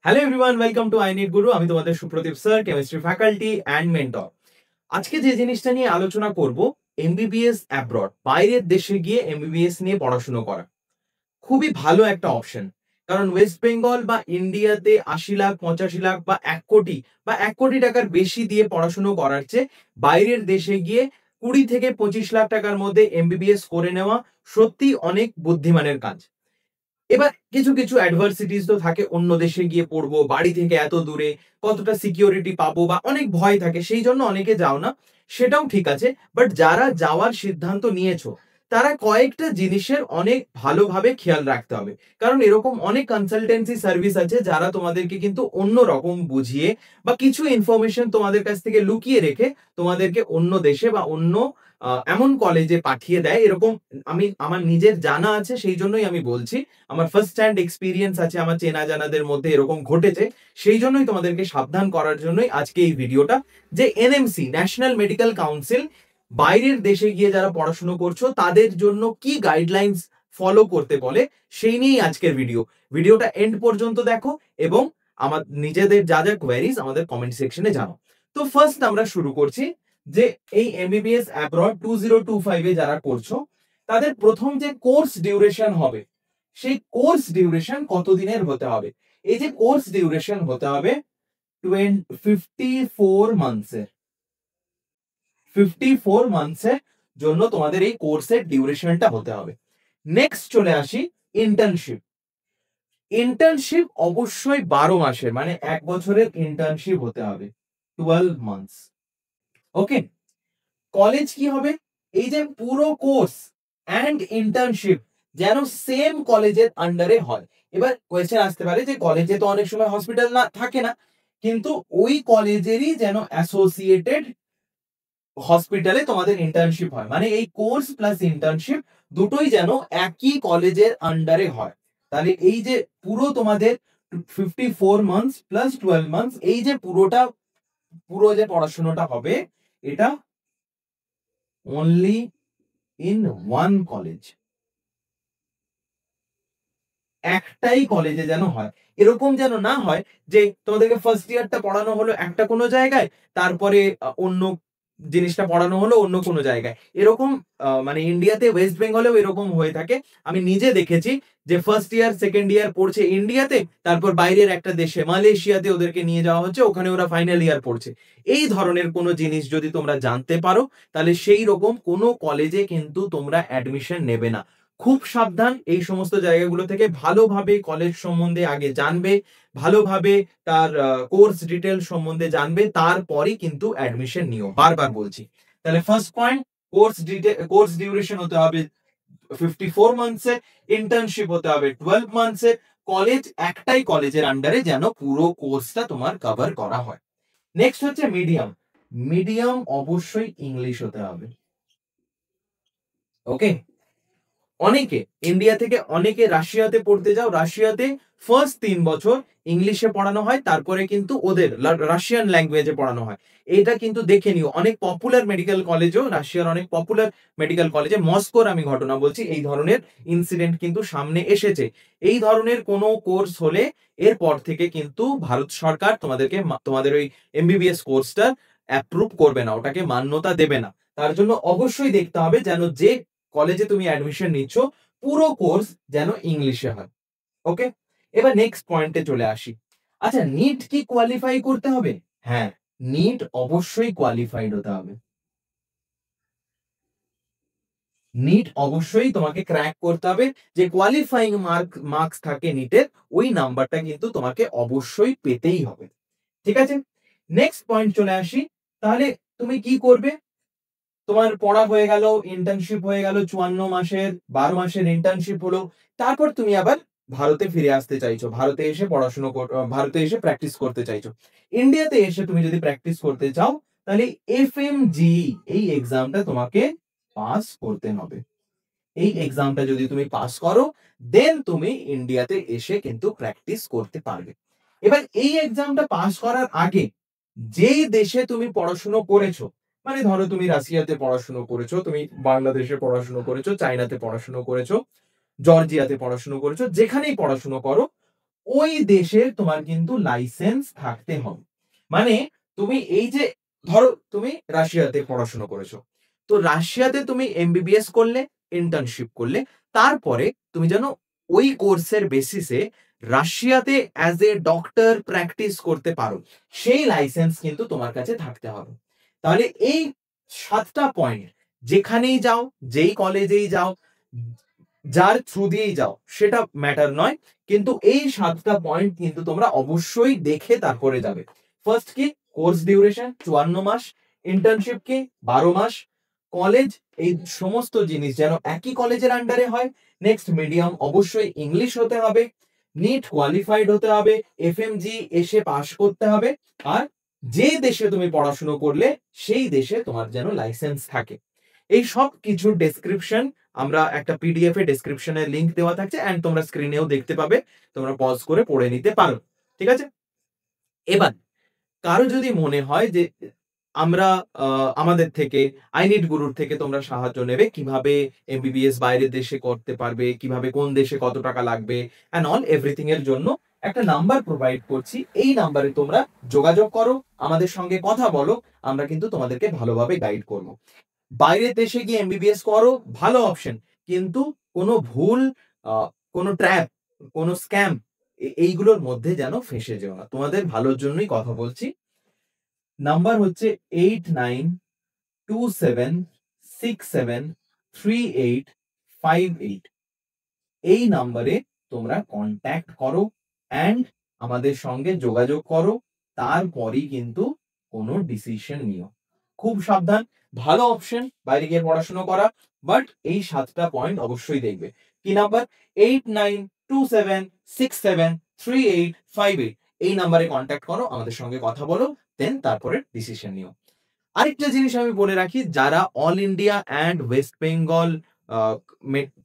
Hello everyone, welcome to I need গুরু। আমি তোমাদের Supradip sir, chemistry faculty and mentor. আজকে যে জিনিসটা নিয়ে আলোচনা করব, এমবিবিএস অ্যাব্রড, বাইরের দেশে গিয়ে এমবিবিএস নিয়ে পড়াশুনো করা খুবই ভালো একটা অপশন। কারণ ওয়েস্ট বেঙ্গল বা ইন্ডিয়াতে ৮০ লাখ, ৮৫ লাখ বা ১ কোটি বা ১ কোটি টাকার বেশি দিয়ে পড়াশুনো করার চেয়ে বাইরের দেশে গিয়ে ২০ থেকে ২৫ লাখ টাকার মধ্যে এমবিবিএস করে নেওয়া সত্যি অনেক বুদ্ধিমানের কাজ। এবার কিছু কিছু অ্যাডভার্সিটিস তো থাকে, অন্য দেশে গিয়ে পড়বো, বাড়ি থেকে এত দূরে, কতটা সিকিউরিটি পাবো বা অনেক ভয় থাকে, সেই জন্য অনেকে যাও না। সেটাও ঠিক আছে, বাট যারা যাওয়ার সিদ্ধান্ত নিয়েছো তারা কয়েকটা জিনিসের অনেক ভালোভাবে খেয়াল রাখতে হবে। কারণ এরকম অনেক কনসালটেন্সি সার্ভিস আছে যারা তোমাদেরকে কিন্তু অন্য রকম বুঝিয়ে বা কিছু ইনফরমেশন তোমাদের কাছ থেকে লুকিয়ে রেখে তোমাদেরকে অন্য দেশে বা অন্য এমন কলেজে পাঠিয়ে দেয়। এরকম আমি আমার নিজের জানা আছে, সেই জন্যই আমি বলছি। আমার ফার্স্ট হ্যান্ড এক্সপিরিয়েন্স আছে, আমার চেনা জানাদের মধ্যে এরকম ঘটেছে। সেই জন্যই তোমাদেরকে সাবধান করার জন্যই আজকে এই ভিডিওটা, যে এনএমসি, ন্যাশনাল মেডিকেল কাউন্সিল, বাইরের দেশে গিয়ে যারা পড়াশুনো করছো তাদের জন্য কি গাইডলাইন্স ফলো করতে বলে, সেই নিয়েই আজকের ভিডিওটা এন্ড পর্যন্ত দেখো এবং আমার নিজেদের যা যা কোয়ারিজ আমাদের কমেন্ট সেকশনে জানাও। তো ফার্স্ট আমরা শুরু করছি যে এই এমবিবিএস অ্যাব্রড 2025 এ যারা করছো তাদের প্রথম যে কোর্স ডিউরেশন হবে, সেই কোর্স ডিউরেশন কতদিনের হতে হবে। এই যে কোর্স ডিউরেশন হতে হবে 54 মান্থসের। 54 মান্থসের জন্য তোমাদের এই কোর্সের ডিউরেশনটা হতে হবে। নেক্সট চলে আসি ইন্টার্নশিপ। ইন্টার্নশিপ অবশ্যই 12 মাসের, মানে 1 বছরের ইন্টার্নশিপ হতে হবে, 12 মান্থস। ওকে, কলেজ কি হবে, এই যে পুরো কোর্স অ্যান্ড ইন্টার্নশিপ যেন সেম কলেজের আন্ডারে হয়। এবার কোয়েশ্চেন আসতে পারে যে কলেজে তো অনেক সময় হসপিটাল না থাকে না, কিন্তু ওই কলেজেরই যেন অ্যাসোসিয়েটেড হসপিটালে তোমাদের ইন্টার্নশিপ হয়, মানে এই কোর্স প্লাস ইন্টার্নশিপ দুটোই যেন একই কলেজের আন্ডারে হয়। তাহলে এই যে পুরো তোমাদের 54 মান্থস প্লাস 12 মান্থস, এই যে পুরো যে পড়াশোনাটা হবে, এটা অনলি ইন ওয়ান কলেজ, একটাই কলেজে যেন হয়। এরকম যেন না হয় যে তোমাদেরকে ফার্স্ট ইয়ারটা পড়ানো হলো একটা কোনো জায়গায়, তারপরে অন্য জিনিসটা পড়ানো হলো অন্য কোনো জায়গায়। এরকম মানে ইন্ডিয়াতে, ওয়েস্ট বেঙ্গলেও এরকম হয়ে থাকে। আমি নিজে দেখেছি যে ফার্স্ট ইয়ার সেকেন্ড ইয়ার পড়ছে ইন্ডিয়াতে, তারপর বাইরের একটা দেশে মালয়েশিয়াতে ওদেরকে নিয়ে যাওয়া হচ্ছে, ওখানে ওরা ফাইনাল ইয়ার পড়ছে। এই ধরনের কোনো জিনিস যদি তোমরা জানতে পারো, তাহলে সেই রকম কোনো কলেজে কিন্তু তোমরা অ্যাডমিশন নেবে না। খুব সাবধান এই সমস্ত জায়গাগুলো থেকে। ভালোভাবে কলেজ সম্বন্ধে আগে জানবে, ভালোভাবে তার কোর্স ডিটেল সম্বন্ধে জানবে, তারপরই কিন্তু অ্যাডমিশন নিও, বারবার বলছি। তাহলে ফার্স্ট পয়েন্ট, কোর্স ডিউরেশন হতে হবে 54 মান্থসে, ইন্টার্নশিপ হতে হবে 12 মান্থসে, কলেজ একটাই কলেজের আন্ডারে যেন পুরো কোর্সটা তোমার কভার করা হয়। নেক্সট হচ্ছে মিডিয়াম। মিডিয়াম অবশ্যই ইংলিশ হতে হবে। ওকে, অনেকে ইন্ডিয়া থেকে অনেকে রাশিয়াতে পড়তে যাও, রাশিয়াতে ফার্স্ট 3 বছর ইংলিশে পড়ানো হয়, তারপরে কিন্তু ওদের রাশিয়ান ল্যাঙ্গুয়েজে পড়ানো হয়। এটা কিন্তু দেখে নিও, অনেক পপুলার মেডিকেল কলেজও, রাশিয়ার অনেক পপুলার মেডিকেল কলেজে, মস্কোর আমি ঘটনা বলছি, এই ধরনের ইনসিডেন্ট কিন্তু সামনে এসেছে। এই ধরনের কোনো কোর্স হলে এরপর থেকে কিন্তু ভারত সরকার তোমাদেরকে তোমাদের ওই এমবিবিএস কোর্সটা অ্যাপ্রুভ করবে না, ওটাকে মান্যতা দেবে না। তার জন্য অবশ্যই দেখতে হবে যেন যে কলেজে তুমি অ্যাডমিশন নিচ্ছ পুরো কোর্স যেন ইংলিশে হয়। ওকে, এবার নেক্সট পয়েন্টে চলে আসি। আচ্ছা, নিট কি কোয়ালিফাই করতে হবে? হ্যাঁ, নিট অবশ্যই কোয়ালিফাইড হতে হবে। নিট অবশ্যই তোমাকে ক্র্যাক করতে হবে। যে কোয়ালিফাইং মার্কস থাকে নিটের, ওই নাম্বারটা কিন্তু তোমাকে অবশ্যই পেতেই হবে। ঠিক আছে, নেক্সট পয়েন্ট চলে আসি। তাহলে তুমি কি করবে? তোমার পড়া হয়ে গেল, ইন্টার্নশিপ হয়ে গেল, 54 মাসের, 12 মাসের ইন্টার্নশিপ হলো, তারপর তুমি আবার ভারতে ফিরে আসতে চাইছো, ভারতে এসে ভারতে এসে প্র্যাকটিস করতে চাইছো। ইন্ডিয়াতে এসে তুমি যদি প্র্যাকটিস করতে চাও, তাহলে এফএমজি, এই এক্সামটা তোমাকে পাস করতে হবে। এই এক্সামটা যদি তুমি পাস করো, দেন তুমি ইন্ডিয়াতে এসে কিন্তু প্র্যাকটিস করতে পারবে। এবার এই এক্সামটা পাস করার আগে যেই দেশে তুমি পড়াশুনো করেছো, মানে ধরো তুমি রাশিয়াতে পড়াশুনো করেছো, তুমি বাংলাদেশে পড়াশুনো করেছো, চায়নাতে পড়াশুনো করেছো, জর্জিয়াতে পড়াশুনো করেছো, যেখানেই পড়াশুনো করো, ওই দেশের তোমার কিন্তু লাইসেন্স থাকতে হবে। মানে তুমি এই যে ধরো তুমি রাশিয়াতে পড়াশোনা করেছো, তো রাশিয়াতে তুমি এমবিবিএস করলে, ইন্টার্নশিপ করলে, তারপরে তুমি যেন ওই কোর্সের বেসিসে রাশিয়াতে অ্যাজ এ ডক্টর প্র্যাকটিস করতে পারো, সেই লাইসেন্স কিন্তু তোমার কাছে থাকতে হবে। তাহলে এই 7টা পয়েন্ট যেখানেই যাও, যেই কলেজেই যাও, যার থ্রু দিয়েই যাও, সেটা ম্যাটার নয়, কিন্তু এই 7টা পয়েন্ট কিন্তু তোমরা অবশ্যই দেখে তারপরে যাবে। ফার্স্ট কি, কোর্স ডিউরেশন 54 মাস, ইন্টার্নশিপ কি 12 মাস, কলেজ, এই সমস্ত জিনিস যেন একই কলেজের আন্ডারে হয়। নেক্সট, মিডিয়াম অবশ্যই ইংলিশ হতে হবে, নিট কোয়ালিফাইড হতে হবে, এফএমজি এসে পাস করতে হবে, আর যে দেশে তুমি পড়াশুনো করলে সেই দেশে তোমার যেন লাইসেন্স থাকে। এই সব কিছুর ডেসক্রিপশন আমরা একটা পিডিএফ এ ডেসক্রিপশনে লিংক দেওয়া থাকছে, এন্ড তোমরা স্ক্রিনেও দেখতে পাবে, তোমরা পজ করে পড়ে নিতে পারো। ঠিক আছে, এবার কারো যদি মনে হয় যে আমরা আমাদের থেকে, আইনিট গুরুর থেকে তোমরা সাহায্য নেবে কিভাবে এমবিবিএস বাইরের দেশে করতে পারবে, কিভাবে কোন দেশে কত টাকা লাগবে এন্ড অল এভরিথিং এর জন্য একটা নাম্বার প্রোভাইড করছি। এই নাম্বারে তোমরা যোগাযোগ করো, আমাদের সঙ্গে কথা বলো, আমরা কিন্তু তোমাদেরকে ভালোভাবে গাইড করব। বাইরের দেশে গিয়ে এমবিবিএস করো, ভালো অপশন, কিন্তু কোনো ভুল, কোনো ট্র্যাপ, কোনো স্ক্যাম, এইগুলোর মধ্যে যেন ফেঁসে যেও না। তোমাদের ভালোর জন্যই কথা বলছি। নাম্বার হচ্ছে 8927673858। এই নাম্বারে তোমরা কন্ট্যাক্ট করো অ্যান্ড আমাদের সঙ্গে যোগাযোগ করো, তারপরই কিন্তু কোনো ডিসিশন নিও। খুব সাবধান, ভালো অপশন বাইরে গিয়ে পড়াশোনা করা, বাট এই 7টা পয়েন্ট অবশ্যই দেখবে। কি নাম্বার? 8927673858। এই নাম্বারে কন্ট্যাক্ট করো, আমাদের সঙ্গে কথা বলো, দেন তারপরে ডিসিশন নিও। আরেকটা জিনিস আমি বলে রাখি, যারা all India and West Bengal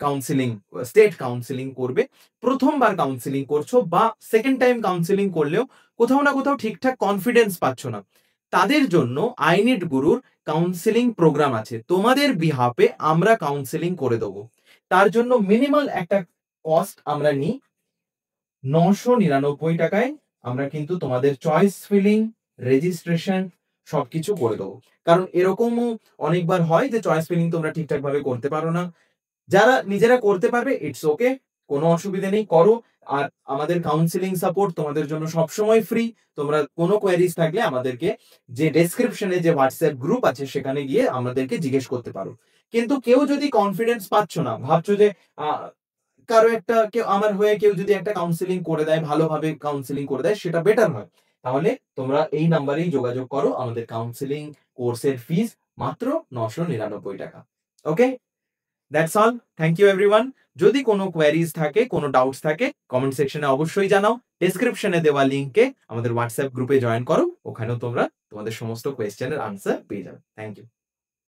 counselling, state counselling করবে, প্রথমবার কাউন্সিলিং করছো বা সেকেন্ড টাইম কাউন্সিলিং করলেও কোথাও না কোথাও ঠিকঠাক কনফিডেন্স পাচ্ছ না, তাদের জন্য আইনিট গুরুর কাউন্সিলিং প্রোগ্রাম আছে। তোমাদের বিহাফে আমরা কাউন্সিলিং করে দেবো। তার জন্য মিনিমাল একটা কস্ট আমরা নিই, 999 টাকায় আমরা কিন্তু তোমাদের চয়েস ফিলিং, রেজিস্ট্রেশন সবকিছু করে দেবো। কারণ এরকমও অনেকবার হয় যে চয়েস ফিলিং তোমরা ঠিকঠাক ভাবে করতে পারো না। যারা নিজেরা করতে পারবে, ইটস ওকে, কোনো অসুবিধা নেই, করো। আর আমাদের কাউন্সিলিং সাপোর্ট তোমাদের জন্য সবসময় ফ্রি। তোমরা কোনো কোয়ারিজ থাকলে আমাদেরকে যে ডেসক্রিপশনে যে হোয়াটসঅ্যাপ গ্রুপ আছে সেখানে গিয়ে আমাদেরকে জিজ্ঞেস করতে পারো। কিন্তু কেউ যদি কনফিডেন্স পাচ্ছ না, ভাবছো যে কারো একটা, কেউ আমার হয়ে কেউ যদি একটা কাউন্সিলিং করে দেয়, ভালোভাবে কাউন্সিলিং করে দেয়, সেটা বেটার হয়, তাহলে তোমরা এই নাম্বারেই যোগাযোগ করো। আমাদের কাউন্সিলিং কোর্সের ফিস মাত্র 999 টাকা। Okay, that's all. Thank you everyone. যদি কোনো কোয়ারিজ থাকে, কোনো ডাউটস থাকে, কমেন্ট সেকশনে অবশ্যই জানাও। ডেসক্রিপশনে দেওয়া লিংকে আমাদের হোয়াটসঅ্যাপ গ্রুপে জয়েন করো, ওখানেও তোমরা তোমাদের সমস্ত কোয়েশ্চেনের আনসার পেয়ে যাবে। Thank you.